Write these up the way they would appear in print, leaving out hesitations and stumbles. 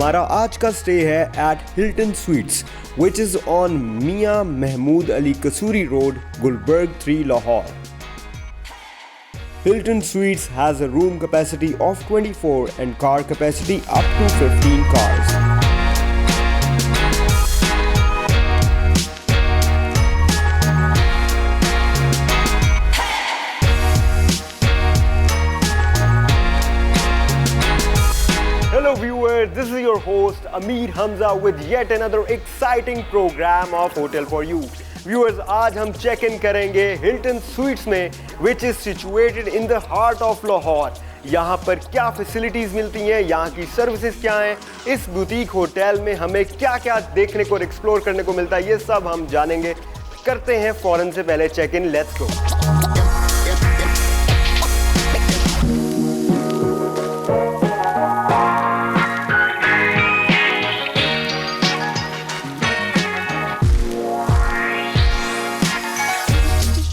हमारा आज का स्टे है at Hilton Suites which is on Mian Mahmood Ali Kasuri road, Gulberg 3, Lahore. Hilton Suites has a room capacity of 24 and car capacity up to 15 cars. Hello viewers, this is your host Amir Hamza with yet another exciting program of Hotel for You. Viewers, आज हम check in करेंगे Hilton sweets में which is situated in the heart of Lahore. यहाँ पर क्या facilities मिलती हैं, यहाँ की सर्विसेज क्या हैं, इस बुटीक होटल में हमें क्या क्या देखने को और एक्सप्लोर करने को मिलता है, ये सब हम जानेंगे. करते हैं फौरन से पहले check in. Let's go.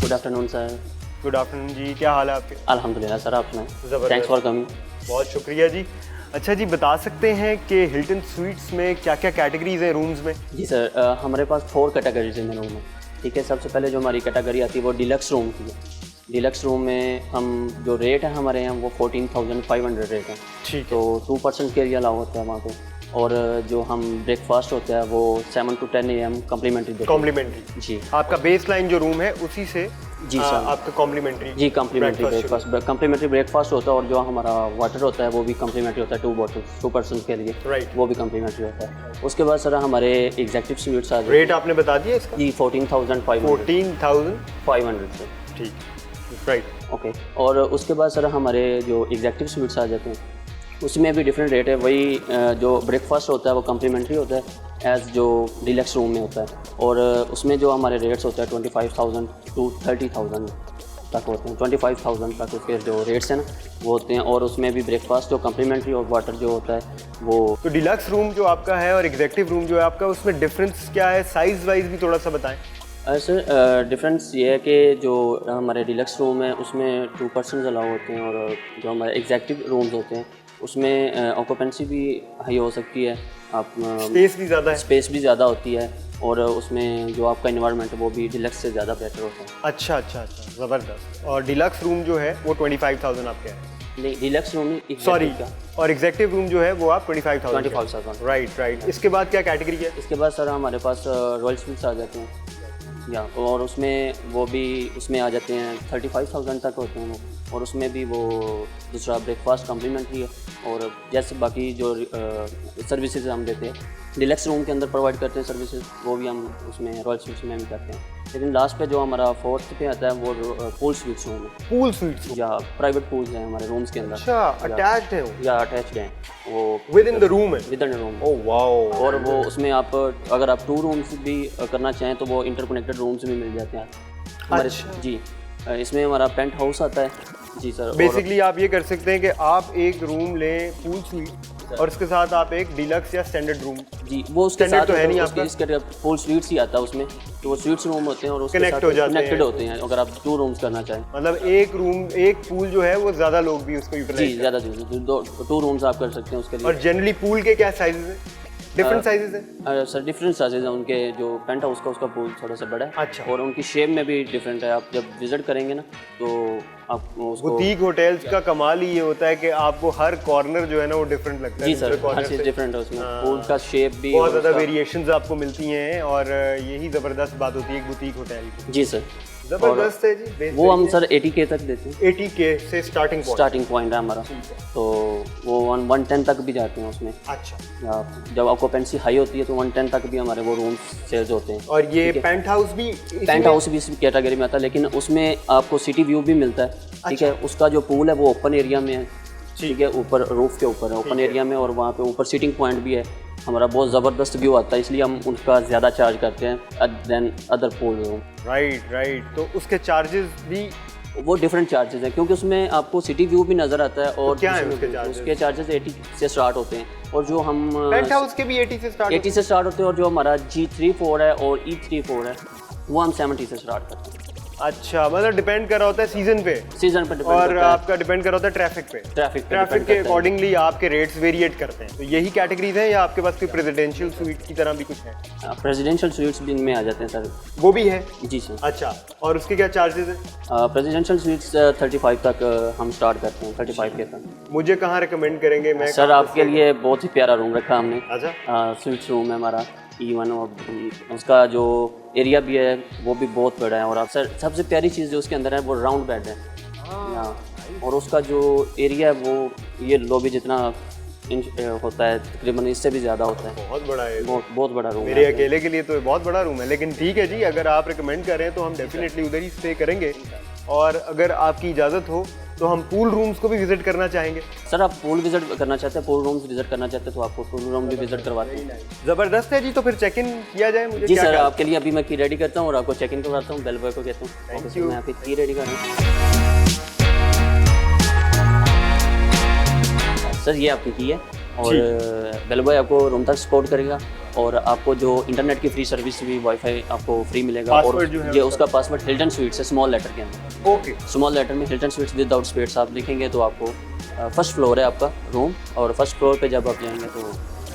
Good afternoon sir. Good afternoon जी, क्या हाल है आपके? अल्हम्दुलिल्लाह सर, आप सुनाएं. Thanks for coming. बहुत शुक्रिया जी. अच्छा जी, बता सकते हैं कि हिल्टन स्वीट्स में क्या क्या कैटेगरीज हैं रूम्स में? जी सर, हमारे पास 4 कैटेगरीज में रूम है. ठीक है, सबसे पहले जो हमारी कैटेगरी आती है वो डिलक्स रूम की है. डिलक्स रूम में हम जो रेट है हमारे यहाँ वो 14,500 रेट है. ठीक. तो 2% के एरिया अलाउ होता है वहाँ पे. और जो हम ब्रेकफास्ट होता है वो 7 to 10 AM कॉम्प्लीमेंट्री. कॉम्प्लीमेंट्री जी. आपका बेस लाइन जो रूम है उसी से जी सर आपका कॉम्प्लीमेंट्री. जी, कॉम्प्लीमेंट्री ब्रेकफास्ट, कॉम्प्लीमेंट्री ब्रेकफास्ट होता है. और जो हमारा वाटर होता है वो भी कॉम्प्लीमेंट्री होता है, 2 बॉटल्स 2% के लिए. राइट. वो भी कॉम्प्लीमेंट्री होता है. उसके बाद सर हमारे एग्जेक्टिव स्वीट्स आ जाते हैं. रेट आपने बता दिया इसका? जी 14,500 से. ठीक. राइट. ओके. और उसके बाद सर हमारे जो एग्जेक्टिव स्वीट्स आ जाते हैं उसमें भी डिफरेंट रेट है. वही जो ब्रेकफास्ट होता है वो कॉम्प्लीमेंट्री होता है एज जो डिलक्स रूम में होता है. और उसमें जो हमारे रेट्स होते हैं 25,000 to 30,000 तक होते हैं. 25,000 तक उसके जो रेट्स हैं ना वो होते हैं. और उसमें भी ब्रेकफास्ट जो कॉम्प्लीमेंट्री और वाटर जो होता है वो. तो डिलक्स रूम जो आपका है और एग्जेक्टिव रूम जो है आपका, उसमें डिफरेंस क्या है? साइज़ वाइज भी थोड़ा सा बताएं. सर डिफरेंस ये है कि जो हमारे डिलक्स रूम है उसमें 2% अलाउ होते हैं. और जो हमारे एग्जेक्टिव रूम्स होते हैं उसमें ऑक्यूपेंसी भी हाई हो सकती है. आप स्पेस भी ज़्यादा है. स्पेस भी ज़्यादा होती है. और उसमें जो आपका इन्वायरमेंट है वो भी डिलक्स से ज़्यादा बेटर होता है. अच्छा अच्छा अच्छा, ज़बरदस्त. और डिलक्स रूम जो है वो 25,000 आपके है? नहीं, डिलक्स रूम सॉरी. और एग्जेक्टिव रूम जो है वो आप 25,000. Right right. इसके बाद क्या कैटेगरी है? इसके बाद सर हमारे पास रॉयल स्वीट्स आ जाते हैं या. और उसमें वो भी उसमें आ जाते हैं 35,000 तक होते हैं वो. और उसमें भी वो दूसरा ब्रेकफास्ट कॉम्प्लीमेंट्री है. और जैसे बाकी जो सर्विसेज हम देते हैं डिलक्स रूम के अंदर प्रोवाइड करते हैं सर्विसेज, वो भी हम उसमें रॉयल स्वीट्स में भी करते हैं. लेकिन लास्ट पे जो हमारा 4th पे आता है वो पूल स्वीट्स रूम है. पूल स्वीट्स या प्राइवेट पूल्स हैं हमारे रूम्स के अंदर. अच्छा, अटैच्ड है वो? या अटैच्ड हैं वो. विद इन द रूम है? With in the room. Oh wow. और वो उसमें आप अगर आप 2 रूम्स भी करना चाहें तो वो इंटरकनेक्टेड रूम्स भी मिल जाते हैं हमारे. अच्छा. जी, इसमें हमारा पेंट हाउस आता है. जी सर. बेसिकली आप ये कर सकते हैं कि आप एक रूम लें पूल स्वीट और इसके साथ आप एक डिलक्स या स्टैंडर्ड रूम. जी, वो उसके स्टैंडर्ड साथ तो है नहीं आपका? इसके पूल स्वीट्स ही आता है उसमें. तो वो स्वीट्स रूम होते हैं और उसके कनेक्ट साथ हो जाते कनेक्टेड हैं. होते हैं अगर आप 2 रूम्स करना चाहें. मतलब एक रूम, एक पूल जो है वो ज़्यादा लोग भी उसको जी, यूटिलाइज ज़्यादा 2 रूम्स आप कर सकते हैं उसके लिए. और जनरली पूल के क्या साइजेस हैं? डिफरेंट साइजेस हैं सर. डिफरेंट साइजेज हैं उनके. जो पेंट हाउस का उसका पूल थोड़ा सा बड़ा है. अच्छा. और उनकी शेप में भी डिफरेंट है. आप जब विजिट करेंगे ना तो आप उसको. बुटीक होटल्स का कमाल ही ये होता है कि आपको हर कॉर्नर जो है ना वो डिफरेंट लगता है. जी सर, हर चीज़ डिफरेंट है उसमें. पूल का शेप भी बहुत ज़्यादा वेरिएशंस आपको मिलती हैं और यही ज़बरदस्त बात होती है एक बुटीक होटल की. जी सर, ज़बरदस्त है जी. वो हम सर 80K तक देते हैं. 80K से स्टार्टिंग पॉइंट है हमारा. तो वो 110 तक भी जाते हैं उसमें. अच्छा. या जब ऑक्यूपेंसी हाई होती है तो 110 तक भी हमारे वो रूम सेल्स होते हैं. और ये पेंट हाउस भी इस कैटेगरी में आता है. लेकिन उसमें आपको सिटी व्यू भी मिलता है. ठीक है. उसका जो पूल है वो ओपन एरिया में है. ठीक है, ऊपर रूफ के ऊपर है, ओपन एरिया में. और वहाँ पे ऊपर सीटिंग पॉइंट भी है हमारा. बहुत ज़बरदस्त व्यू आता है, इसलिए हम उसका ज़्यादा चार्ज करते हैं than other pool room. Right. तो उसके चार्जेस भी वो डिफरेंट चार्जेस हैं क्योंकि उसमें आपको सिटी व्यू भी नज़र आता है. और तो क्या है उसके चार्जेस 80 से स्टार्ट होते हैं. और जो हम पेंट हाउस के भी 80 से स्टार्ट होते हैं. और जो हमारा G34 है और E34 है वो हम 70 से स्टार्ट करते हैं. अच्छा, मतलब डिपेंड कर रहा होता है सीजन पे सीजन पर डिपेंड और करता है। आपका डिपेंड कर रहा होता है ट्रैफिक पे। ट्रैफिक पे ट्रैफिक depend के करता है। अकॉर्डिंगली आपके रेट्स वेरिएट करते हैं। तो यही कैटेगरीज हैं या आपके पास कोई प्रेसिडेंशियल स्वीट की तरह भी कुछ है? प्रेसिडेंशियल स्वीट्स भी इनमें आ जाते हैं सर। वो भी है? जी सर। अच्छा, और उसके क्या चार्जेस हैं? प्रेसिडेंशियल स्वीट्स 35 तक हम स्टार्ट करते हैं, 35 के तक। मुझे कहाँ रिकमेंड करेंगे? मैं सर आपके लिए बहुत ही प्यारा रूम रखा हमने। अच्छा, स्वीट्स रूम है हमारा E1 और उसका जो एरिया भी है वो भी बहुत बड़ा है। और आप सर सबसे प्यारी चीज़ जो उसके अंदर है वो राउंड बेड है। हाँ, और उसका जो एरिया है वो ये लॉबी जितना इंच होता है, तकरीबन इससे भी ज़्यादा होता है। बहुत बड़ा है। बहुत बड़ा रूम मेरे है। अकेले के लिए तो बहुत बड़ा रूम है, लेकिन ठीक है जी, अगर आप रिकमेंड कर रहे हैं तो हम डेफिनेटली उधर ही स्टे करेंगे। और अगर आपकी इजाज़त हो तो हम पूल रूम्स को भी विजिट करना चाहेंगे। सर आप पूल विजिट करना चाहते हैं, पूल रूम्स विजिट करना चाहते हैं तो आपको पूल रूम भी विजिट करवाते हैं। ज़बरदस्त है जी, तो फिर चेक इन किया जाए। मुझे जी क्या सर, क्या? आपके लिए अभी मैं की रेडी करता हूँ और आपको चेक इन करवाता हूँ, बेल बॉय को कहता हूँ। Thank okay sir, you. मैं आपकी की रेडी कर रहा हूँ। सर ये आपकी की है और बेल बॉय आपको रूम तक सपोर्ट करेगा और आपको जो इंटरनेट की फ्री सर्विस भी वाईफाई आपको फ्री मिलेगा। और पासवर्ड जो है ये उसका पासवर्ड हिल्टन स्वीट्स है, स्मॉल लेटर के अंदर। ओके, स्मॉल लेटर में हिल्टन स्वीट्स विदाउट स्पेस आप लिखेंगे तो आपको फर्स्ट फ्लोर है आपका रूम, और फर्स्ट फ्लोर पे जब आप जाएंगे तो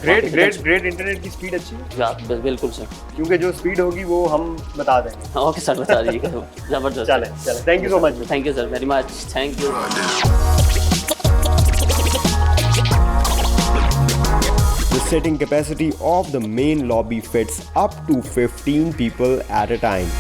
ग्रेट ग्रेट ग्रेट। इंटरनेट की स्पीड अच्छी है? बिल्कुल सर। क्योंकि जो स्पीड होगी वो हम बता देंगे। ओके सर, बता दीजिएगा। जबरदस्त। चले चले, thank you so much. Thank you sir very much, thank you. The sitting capacity of the main lobby fits up to 15 people at a time.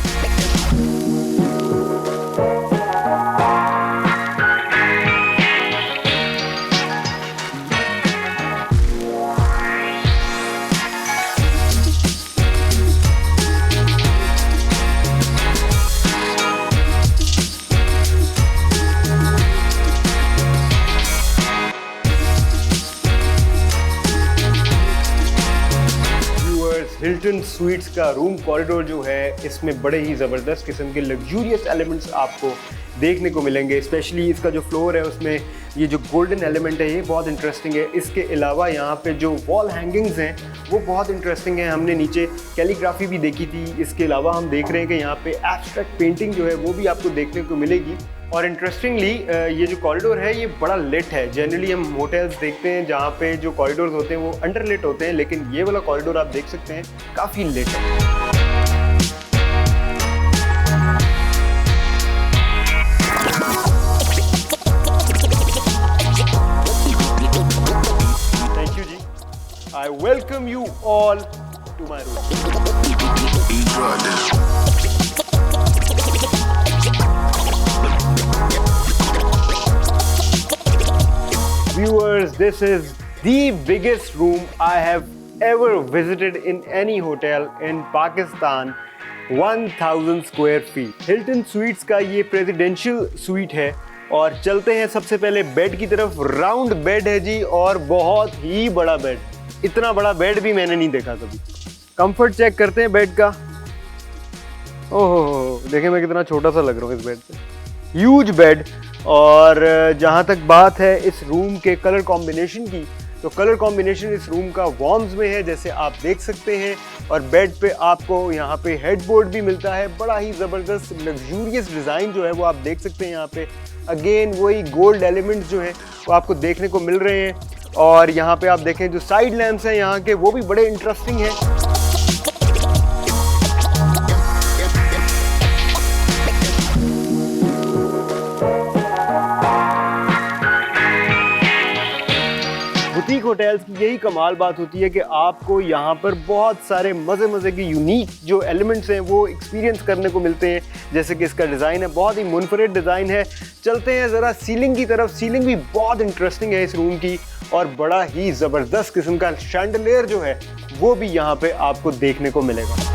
Hilton sweets का रूम कॉरिडोर जो है, इसमें बड़े ही ज़बरदस्त किस्म के लग्जूरियस एलिमेंट्स आपको देखने को मिलेंगे। स्पेशली इसका जो फ्लोर है उसमें ये जो गोल्डन एलिमेंट है ये बहुत इंटरेस्टिंग है। इसके अलावा यहाँ पे जो वॉल हैंगिंग्स हैं वो बहुत इंटरेस्टिंग है। हमने नीचे कैलीग्राफी भी देखी थी। इसके अलावा हम देख रहे हैं कि यहाँ पे एब्स्ट्रैक्ट पेंटिंग जो है वो भी आपको देखने को मिलेगी। और इंटरेस्टिंगली ये जो कॉरिडोर है ये बड़ा लिट है। जनरली हम होटल्स देखते हैं जहाँ पे जो कॉरिडोर्स होते हैं वो अंडर लिट होते हैं, लेकिन ये वाला कॉरिडोर आप देख सकते हैं काफ़ी लिट है। Thank you ji. I welcome you all to my room. Viewers, this is the biggest room I have ever visited in any hotel in Pakistan. 1000 square feet. Hilton Suites का ये presidential suite है। और चलते हैं सबसे पहले bed की तरफ। राउंड बेड है जी और बहुत ही बड़ा बेड। इतना बड़ा बेड भी मैंने नहीं देखा कभी। कंफर्ट चेक करते हैं बेड का। ओहो, देखें मैं कितना छोटा सा लग रहा हूँ इस बेड पे। Huge bed. और जहाँ तक बात है इस रूम के कलर कॉम्बिनेशन की, तो कलर कॉम्बिनेशन इस रूम का वॉर्म्स में है, जैसे आप देख सकते हैं। और बेड पे आपको यहाँ पे हेडबोर्ड भी मिलता है। बड़ा ही ज़बरदस्त लग्जूरियस डिज़ाइन जो है वो आप देख सकते हैं यहाँ पे। अगेन वही गोल्ड एलिमेंट्स जो हैं वो आपको देखने को मिल रहे हैं। और यहाँ पे आप देखें जो साइड लैंप्स हैं यहाँ के वो भी बड़े इंटरेस्टिंग हैं। बुटीक होटल्स की यही कमाल बात होती है कि आपको यहाँ पर बहुत सारे मज़े की यूनिक जो एलिमेंट्स हैं वो एक्सपीरियंस करने को मिलते हैं। जैसे कि इसका डिज़ाइन है, बहुत ही मुनफरिद डिज़ाइन है। चलते हैं ज़रा सीलिंग की तरफ। सीलिंग भी बहुत इंटरेस्टिंग है इस रूम की और बड़ा ही ज़बरदस्त किस्म का शैंडलियर जो है वो भी यहाँ पे आपको देखने को मिलेगा।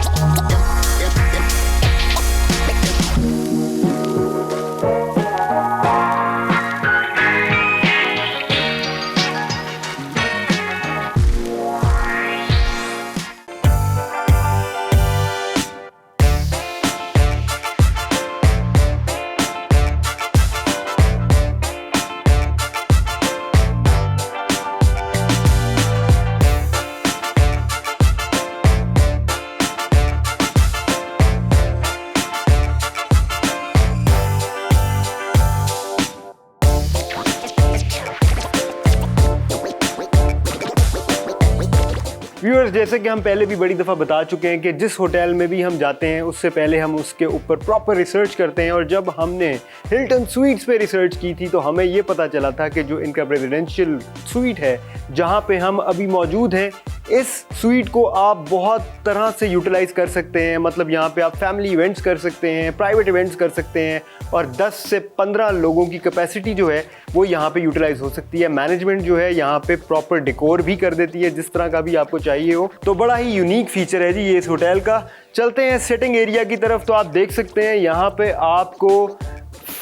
व्यूअर्स, जैसे कि हम पहले भी बड़ी दफ़ा बता चुके हैं कि जिस होटल में भी हम जाते हैं उससे पहले हम उसके ऊपर प्रॉपर रिसर्च करते हैं। और जब हमने हिल्टन स्वीट्स पे रिसर्च की थी तो हमें ये पता चला था कि जो इनका प्रेसिडेंशियल स्वीट है जहाँ पे हम अभी मौजूद हैं, इस स्वीट को आप बहुत तरह से यूटिलाइज़ कर सकते हैं। मतलब यहाँ पे आप फैमिली इवेंट्स कर सकते हैं, प्राइवेट इवेंट्स कर सकते हैं और 10 से 15 लोगों की कैपेसिटी जो है वो यहाँ पे यूटिलाइज़ हो सकती है। मैनेजमेंट जो है यहाँ पे प्रॉपर डेकोर भी कर देती है जिस तरह का भी आपको चाहिए हो। तो बड़ा ही यूनिक फीचर है जी ये इस होटल का। चलते हैं सिटिंग एरिया की तरफ। तो आप देख सकते हैं यहाँ पे आपको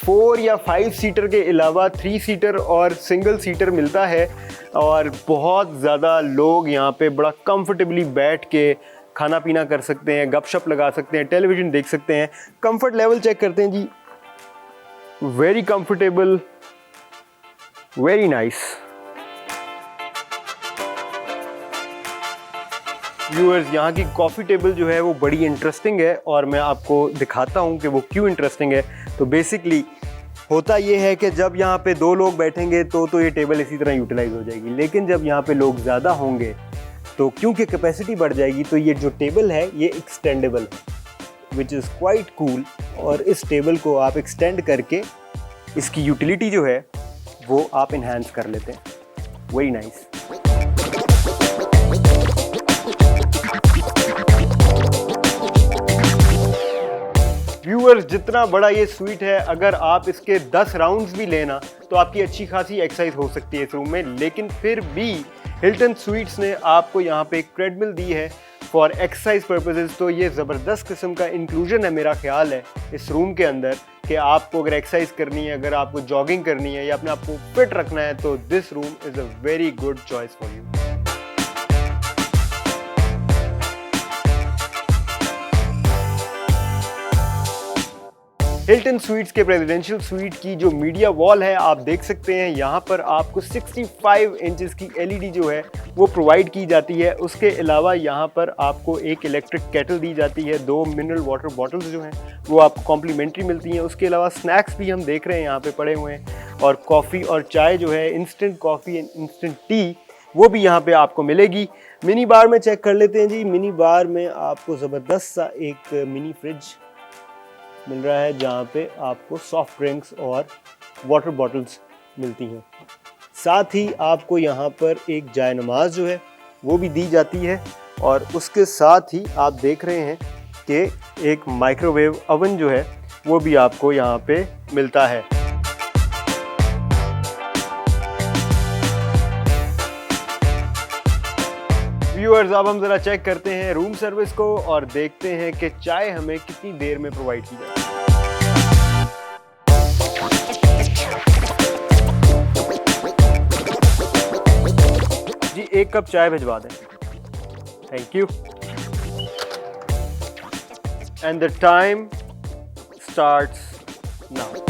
4 या 5 सीटर के अलावा 3 सीटर और सिंगल सीटर मिलता है और बहुत ज़्यादा लोग यहाँ पे बड़ा कंफर्टेबली बैठ के खाना पीना कर सकते हैं, गपशप लगा सकते हैं, टेलीविज़न देख सकते हैं। कंफर्ट लेवल चेक करते हैं जी, very comfortable, very nice. Viewers, यहाँ की कॉफ़ी टेबल जो है वो बड़ी इंटरेस्टिंग है और मैं आपको दिखाता हूँ कि वो क्यों इंटरेस्टिंग है। तो बेसिकली होता ये है कि जब यहाँ पे 2 लोग बैठेंगे तो ये टेबल इसी तरह यूटिलाइज हो जाएगी, लेकिन जब यहाँ पे लोग ज़्यादा होंगे तो क्योंकि कैपेसिटी बढ़ जाएगी तो ये जो टेबल है ये एक्सटेंडेबल है, विच इज़ क्वाइट कूल। और इस टेबल को आप एक्सटेंड करके इसकी यूटिलिटी जो है वो आप इन्हांस कर लेते हैं। Very nice. व्यूअर्स, जितना बड़ा ये स्वीट है, अगर आप इसके 10 राउंड्स भी लेना तो आपकी अच्छी खासी एक्सरसाइज हो सकती है इस रूम में। लेकिन फिर भी हिल्टन स्वीट्स ने आपको यहाँ पे एक ट्रेडमिल दी है फॉर एक्सरसाइज पर्पसेस। तो ये ज़बरदस्त किस्म का इंक्लूजन है मेरा ख्याल है इस रूम के अंदर कि आपको अगर एक्सरसाइज करनी है, अगर आपको जॉगिंग करनी है या अपने आप को फिट रखना है तो this room is a very good choice for you. Hilton sweets के प्रेसिडेंशियल स्वीट की जो मीडिया वॉल है आप देख सकते हैं, यहाँ पर आपको 65 इंचेस की एलईडी जो है वो प्रोवाइड की जाती है। उसके अलावा यहाँ पर आपको एक इलेक्ट्रिक केटल दी जाती है, 2 मिनरल वाटर बॉटल्स जो हैं वो आपको कॉम्प्लीमेंट्री मिलती हैं। उसके अलावा स्नैक्स भी हम देख रहे हैं यहाँ पे पड़े हुए हैं और कॉफ़ी और चाय जो है, instant coffee and instant T, वो भी यहाँ पे आपको मिलेगी। मिनी बार में चेक कर लेते हैं जी। मिनी बार में आपको ज़बरदस्त सा एक मिनी फ्रिज मिल रहा है जहाँ पे आपको सॉफ्ट ड्रिंक्स और वाटर बॉटल्स मिलती हैं। साथ ही आपको यहाँ पर एक जाय नमाज जो है वो भी दी जाती है और उसके साथ ही आप देख रहे हैं कि एक माइक्रोवेव ओवन जो है वो भी आपको यहाँ पे मिलता है। व्यूअर्स, अब हम ज़रा चेक करते हैं रूम सर्विस को और देखते हैं कि चाय हमें कितनी देर में प्रोवाइड की जाए। जी 1 कप चाय भिजवा दें। Thank you. And the time starts now.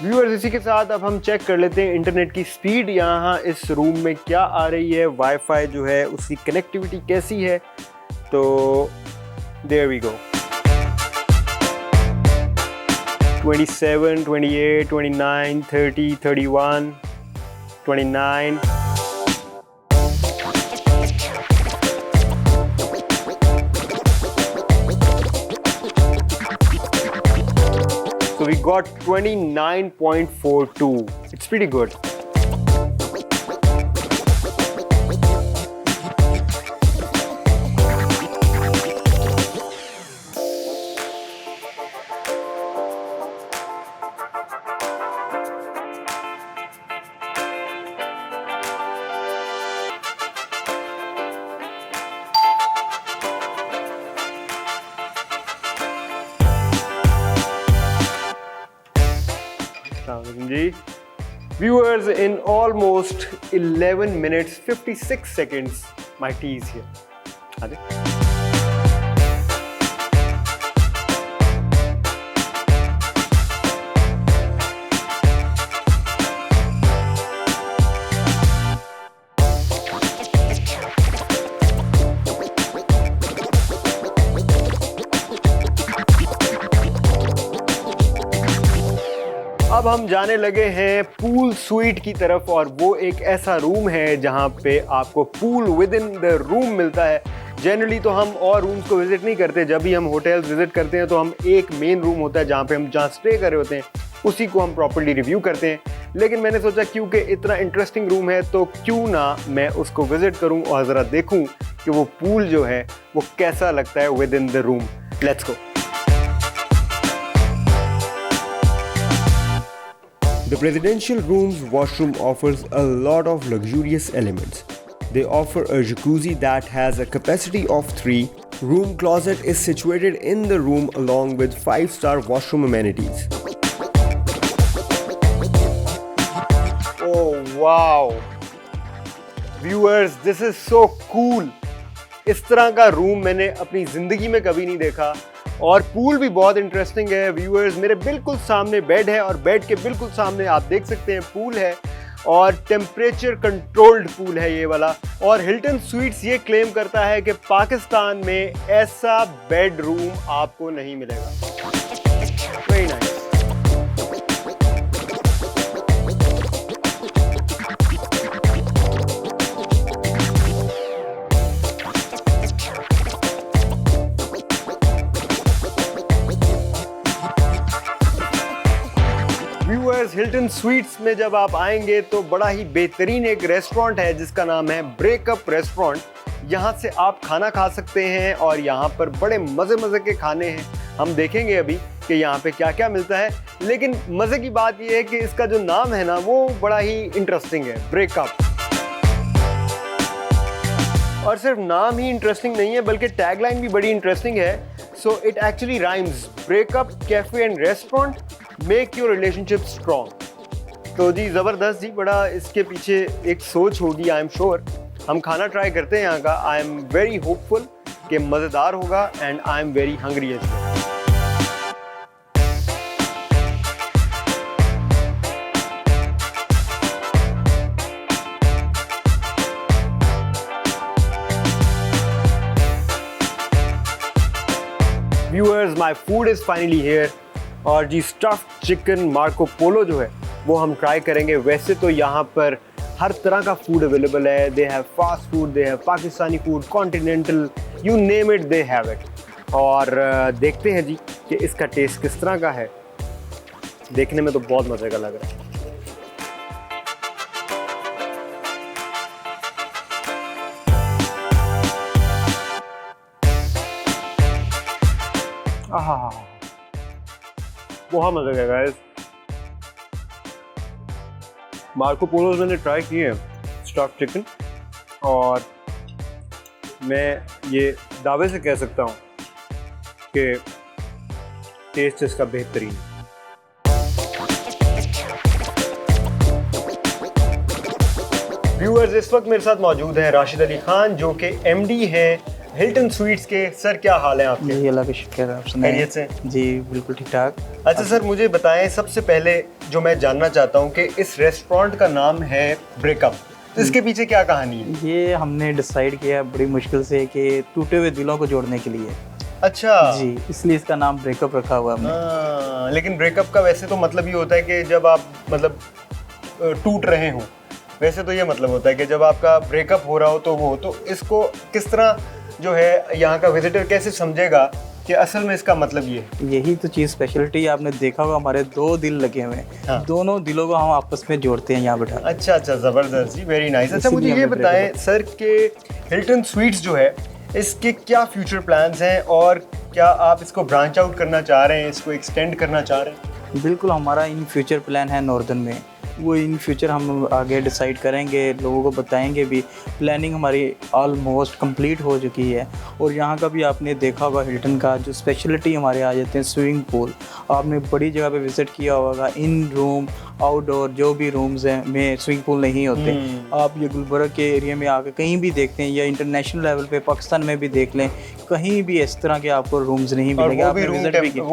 Viewers, इसी के साथ अब हम चेक कर लेते हैं इंटरनेट की स्पीड यहाँ इस रूम में क्या आ रही है, वाईफाई जो है उसकी कनेक्टिविटी कैसी है। तो there we go. 27, 28, 29, 30, 31, 29. So we got 29.42. It's pretty good. Viewers, in almost 11 minutes 56 seconds my tea is here. अब हम जाने लगे हैं पूल स्वीट की तरफ, और वो एक ऐसा रूम है जहाँ पे आपको pool with in the room मिलता है। जनरली तो हम और रूम्स को विजिट नहीं करते, जब भी हम होटल्स विजिट करते हैं तो हम एक मेन रूम होता है जहाँ स्टे कर रहे होते हैं उसी को हम प्रॉपर्ली रिव्यू करते हैं। लेकिन मैंने सोचा क्योंकि इतना इंटरेस्टिंग रूम है तो क्यों ना मैं उसको विजिट करूं और ज़रा देखूं कि वो पूल जो है वो कैसा लगता है with in the room. Let's go. The presidential room's washroom offers a lot of luxurious elements. They offer a jacuzzi that has a capacity of 3. Room closet is situated in the room along with 5-star washroom amenities. Oh wow! Viewers, this is so cool. इस तरह का room मैंने अपनी ज़िंदगी में कभी नहीं देखा, और पूल भी बहुत इंटरेस्टिंग है। व्यूअर्स, मेरे बिल्कुल सामने बेड है और बेड के बिल्कुल सामने आप देख सकते हैं पूल है, और टेम्परेचर कंट्रोल्ड पूल है ये वाला। और हिल्टन स्वीट्स ये क्लेम करता है कि पाकिस्तान में ऐसा बेडरूम आपको नहीं मिलेगा। Very nice. Viewers, Hilton sweets में जब आप आएंगे तो बड़ा ही बेहतरीन एक रेस्टोरेंट है जिसका नाम है ब्रेकअप रेस्टोरेंट। यहाँ से आप खाना खा सकते हैं और यहाँ पर बड़े मज़े के खाने हैं। हम देखेंगे अभी कि यहाँ पे क्या क्या मिलता है, लेकिन मज़े की बात यह है कि इसका जो नाम है ना वो बड़ा ही इंटरेस्टिंग है, ब्रेकअप। और सिर्फ नाम ही इंटरेस्टिंग नहीं है बल्कि टैगलाइन भी बड़ी इंटरेस्टिंग है। So it actually rhymes, breakup cafe and restaurant, make your relationship strong. तो जी ज़बरदस्त जी, बड़ा इसके पीछे एक सोच होगी आई एम श्योर। हम खाना ट्राई करते हैं यहाँ का। आई एम वेरी होपफुल कि मज़ेदार होगा and I am very hungry as well. Viewers, my food is finally here, और जी स्टफ्ड चिकन मार्को पोलो जो है वो हम ट्राई करेंगे। वैसे तो यहाँ पर हर तरह का फूड अवेलेबल है। They have fast food, they have Pakistani food, continental, you name it they have it. और देखते हैं जी कि इसका टेस्ट किस तरह का है। देखने में तो बहुत मज़े का लग रहा है। बहुत मज़े का गाइस। मार्को पोलोस मैंने ट्राई किए हैं स्टफ्ड चिकन, और मैं ये दावे से कह सकता हूँ कि टेस्ट इसका बेहतरीन। व्यूअर्स, इस वक्त मेरे साथ मौजूद हैं राशिद अली खान जो कि एमडी हैं हिल्टन स्वीट्स के। सर, क्या हाल है आपके? जी अल्लाह का शुक्र है, आप सुनाइए। खैरियत से? जी बिल्कुल ठीक ठाक। अच्छा सर, मुझे बताएं, सबसे पहले जो मैं जानना चाहता हूं कि इस रेस्टोरेंट का नाम है ब्रेकअप, तो इसके पीछे क्या कहानी है? ये हमने डिसाइड किया बड़ी मुश्किल से कि टूटे हुए दिलों को जोड़ने के लिए। अच्छा जी, इसलिए इसका नाम ब्रेकअप रखा हुआ हमने। लेकिन ब्रेकअप का वैसे तो मतलब ये होता है कि जब आप मतलब टूट रहे हो, वैसे तो ये मतलब होता है कि जब आपका ब्रेकअप हो रहा हो तो वो, तो इसको किस तरह जो है यहाँ का विजिटर कैसे समझेगा कि असल में इसका मतलब ये है? यही तो चीज़ स्पेशलिटी आपने देखा होगा, हमारे 2 दिल लगे हुए हैं। हाँ। दोनों दिलों को हम आपस में जोड़ते हैं यहाँ बैठा। अच्छा, ज़बरदस्त जी, वेरी नाइस। अच्छा, मुझे इसीलिए ये हमें बताएं सर कि हिल्टन स्वीट्स जो है इसके क्या फ्यूचर प्लान्स हैं, और क्या आप इसको ब्रांच आउट करना चाह रहे हैं, इसको एक्सटेंड करना चाह रहे हैं? बिल्कुल, हमारा इन फ्यूचर प्लान है नॉर्दर्न में, वो इन फ्यूचर हम आगे डिसाइड करेंगे, लोगों को बताएंगे भी। प्लानिंग हमारी ऑलमोस्ट कंप्लीट हो चुकी है। और यहाँ का भी आपने देखा होगा, हिल्टन का जो स्पेशलिटी हमारे आ जाते हैं स्विमिंग पूल। आपने बड़ी जगह पे विज़िट किया होगा, इन रूम आउटडोर जो भी रूम्स हैं में स्विमिंग पूल नहीं होते। आप ये गुलबर्ग के एरिया में आकर कहीं भी देखते हैं, या इंटरनेशनल लेवल पे पाकिस्तान में भी देख लें, कहीं भी इस तरह के आपको रूम्स नहीं और मिलेंगे। वो भी आपने विजिट भी किया,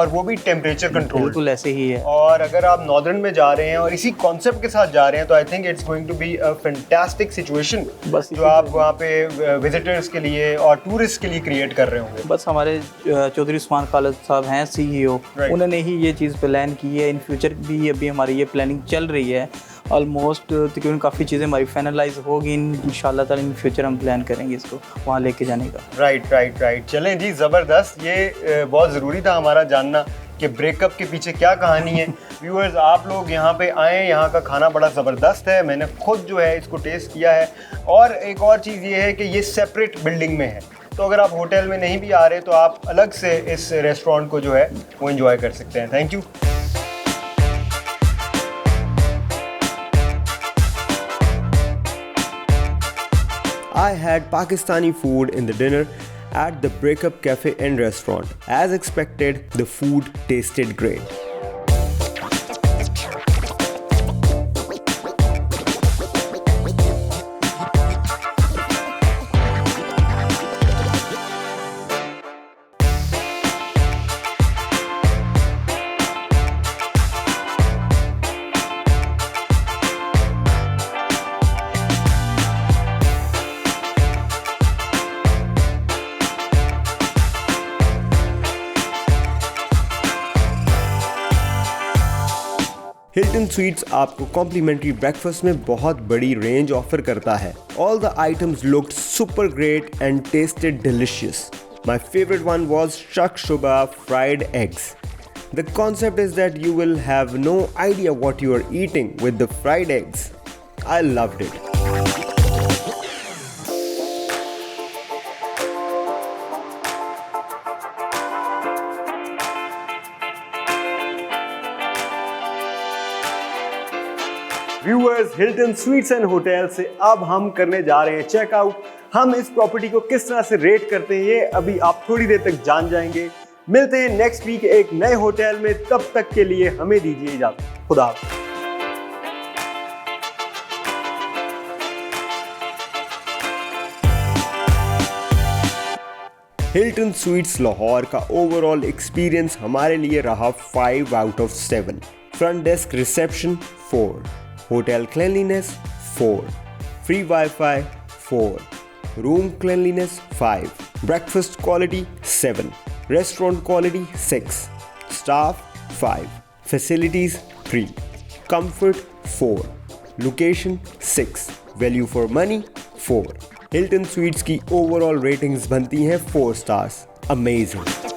वो भी टेम्परेचर कंट्रोल। बिल्कुल ऐसे ही है। और अगर आप नॉर्दर्न में जा रहे हैं और इसी कॉन्सेप्ट के साथ जा रहे हैं तो I think it's going to be a fantastic situation बस जो आप वहाँ पे विजिटर्स के लिए और टूरिस्ट के लिए क्रिएट कर रहे होंगे। बस हमारे चौधरी उस्मान खालिद साहब हैं CEO, Right. उन्होंने ही ये चीज़ प्लान की है। इन फ्यूचर भी अभी हमारी ये प्लानिंग चल रही है। ऑलमोस्ट तकरीबन काफ़ी चीज़ें हमारी फाइनलाइज होगी। इंशाल्लाह ताला इन फ्यूचर हम प्लान करेंगे इसको वहाँ लेके जाने का। राइट। चलें जी, ज़बरदस्त। ये बहुत ज़रूरी था हमारा जानना कि ब्रेकअप के पीछे क्या कहानी है। व्यूअर्स, आप लोग यहाँ पे आएँ, यहाँ का खाना बड़ा ज़बरदस्त है। मैंने खुद जो है इसको टेस्ट किया है। और एक और चीज़ ये है कि ये सेपरेट बिल्डिंग में है, तो अगर आप होटल में नहीं भी आ रहे तो आप अलग से इस रेस्टोरेंट को जो है वो एंजॉय कर सकते हैं। Thank you. I had Pakistani food in the dinner at the Breakup Cafe and Restaurant. As expected, the food tasted great. Hilton suites आपको कॉम्प्लीमेंट्री ब्रेकफास्ट में बहुत बड़ी रेंज ऑफर करता है। All the items looked super great and tasted delicious. My favourite one was shakshuka fried eggs. The concept is that you will have no idea what you are eating with the fried eggs. I loved it. Viewers, Hilton sweets and hotel से अब हम करने जा रहे हैं checkout. हम इस property को किस तरह से रेट करते हैं ये अभी आप थोड़ी देर तक जान जाएंगे। मिलते हैं नेक्स्ट वीक एक नए होटल में, तब तक के लिए हमें दीजिए इजाजत। खुदा हाफ़िज़। हिल्टन स्वीट्स लाहौर का ओवरऑल एक्सपीरियंस हमारे लिए रहा 5 out of 7। Front desk reception 4, hotel cleanliness 4, free wifi 4, room cleanliness 5, breakfast quality 7, restaurant quality 6, staff 5, facilities 3, comfort 4, location 6, value for money 4। Hilton sweets की ओवरऑल रेटिंग्स बनती हैं 4 stars। अमेजिंग।